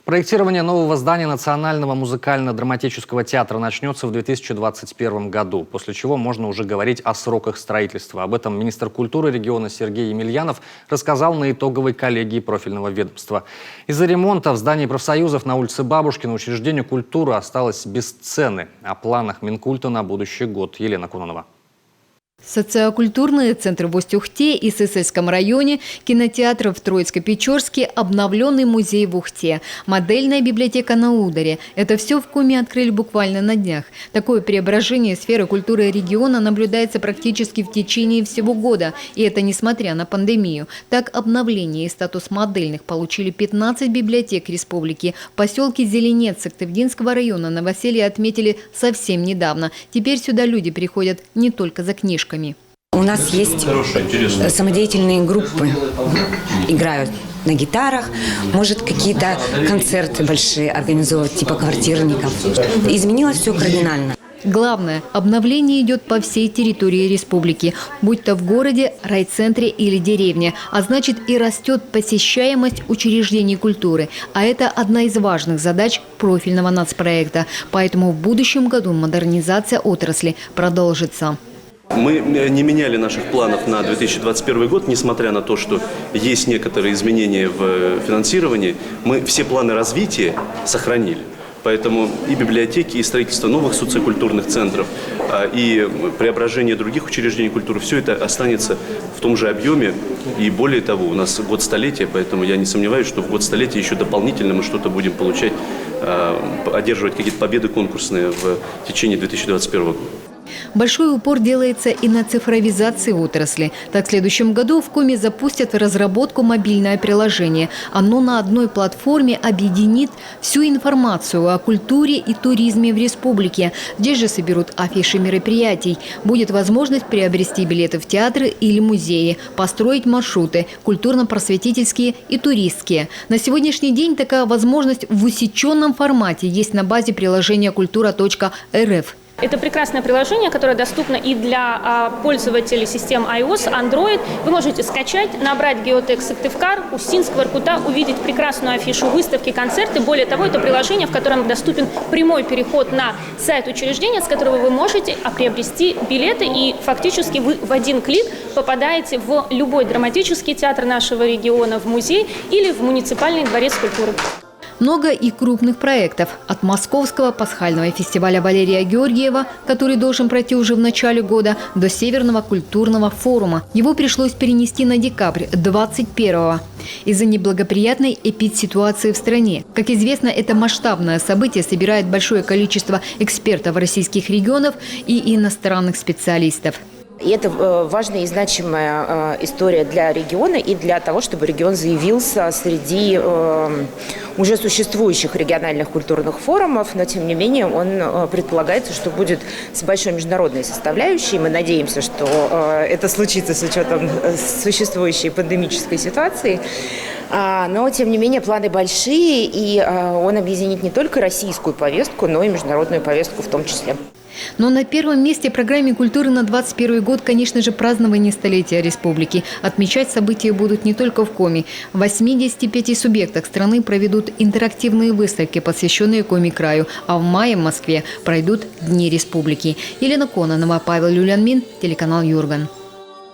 Проектирование нового здания Национального музыкально-драматического театра начнется в 2021 году, после чего можно уже говорить о сроках строительства. Об этом министр культуры региона Сергей Емельянов рассказал на итоговой коллегии профильного ведомства. Из-за ремонта в здании профсоюзов на улице Бабушкина учреждение культуры осталось без сцены. О планах Минкульта на будущий год. Елена Кононова. Социокультурные центры в Усть-Ухте и Сысольском районе, кинотеатр в Троицко-Печорске, обновленный музей в Ухте, модельная библиотека на Ударе. Это все в Коми открыли буквально на днях. Такое преображение сферы культуры региона наблюдается практически в течение всего года. И это несмотря на пандемию. Так, обновление и статус модельных получили 15 библиотек республики. В поселке Зеленец Сыктывдинского района новоселье отметили совсем недавно. Теперь сюда люди приходят не только за книжками. У нас есть самодеятельные группы, играют на гитарах, может какие-то концерты большие организовывать, типа квартирников. Изменилось все кардинально. Главное, обновление идет по всей территории республики, будь то в городе, райцентре или деревне, а значит и растет посещаемость учреждений культуры. А это одна из важных задач профильного нацпроекта. Поэтому в будущем году модернизация отрасли продолжится. Мы не меняли наших планов на 2021 год, несмотря на то, что есть некоторые изменения в финансировании. Мы все планы развития сохранили. Поэтому и библиотеки, и строительство новых социокультурных центров, и преображение других учреждений культуры, все это останется в том же объеме. И более того, у нас год столетия, поэтому я не сомневаюсь, что в год столетия еще дополнительно мы что-то будем получать, одерживать какие-то победы конкурсные в течение 2021 года. Большой упор делается и на цифровизации отрасли. Так, в следующем году в Коми запустят в разработку мобильное приложение. Оно на одной платформе объединит всю информацию о культуре и туризме в республике. Здесь же соберут афиши мероприятий. Будет возможность приобрести билеты в театры или музеи, построить маршруты – культурно-просветительские и туристские. На сегодняшний день такая возможность в усеченном формате есть на базе приложения «Культура.рф». Это прекрасное приложение, которое доступно и для пользователей систем iOS, Android. Вы можете скачать, набрать геотег Сыктывкар, Устинск, Воркута, увидеть прекрасную афишу выставки, концерты. Более того, это приложение, в котором доступен прямой переход на сайт учреждения, с которого вы можете приобрести билеты. И фактически вы в один клик попадаете в любой драматический театр нашего региона, в музей или в муниципальный дворец культуры. Много и крупных проектов. От Московского пасхального фестиваля Валерия Георгиева, который должен пройти уже в начале года, до Северного культурного форума. Его пришлось перенести на декабрь 2021-го из-за неблагоприятной эпидситуации в стране. Как известно, это масштабное событие собирает большое количество экспертов российских регионов и иностранных специалистов. И это важная и значимая история для региона и для того, чтобы регион заявился среди уже существующих региональных культурных форумов, но тем не менее он предполагается, что будет с большой международной составляющей. Мы надеемся, что это случится с учетом существующей пандемической ситуации. Но, тем не менее, планы большие, и он объединит не только российскую повестку, но и международную повестку в том числе. Но на первом месте в программе культуры на 2021 год, конечно же, празднование столетия республики. Отмечать события будут не только в Коми. В 85 субъектах страны проведут интерактивные выставки, посвященные Коми-краю. А в мае в Москве пройдут Дни республики. Елена Кононова, Павел Люлянмин, телеканал Юрган.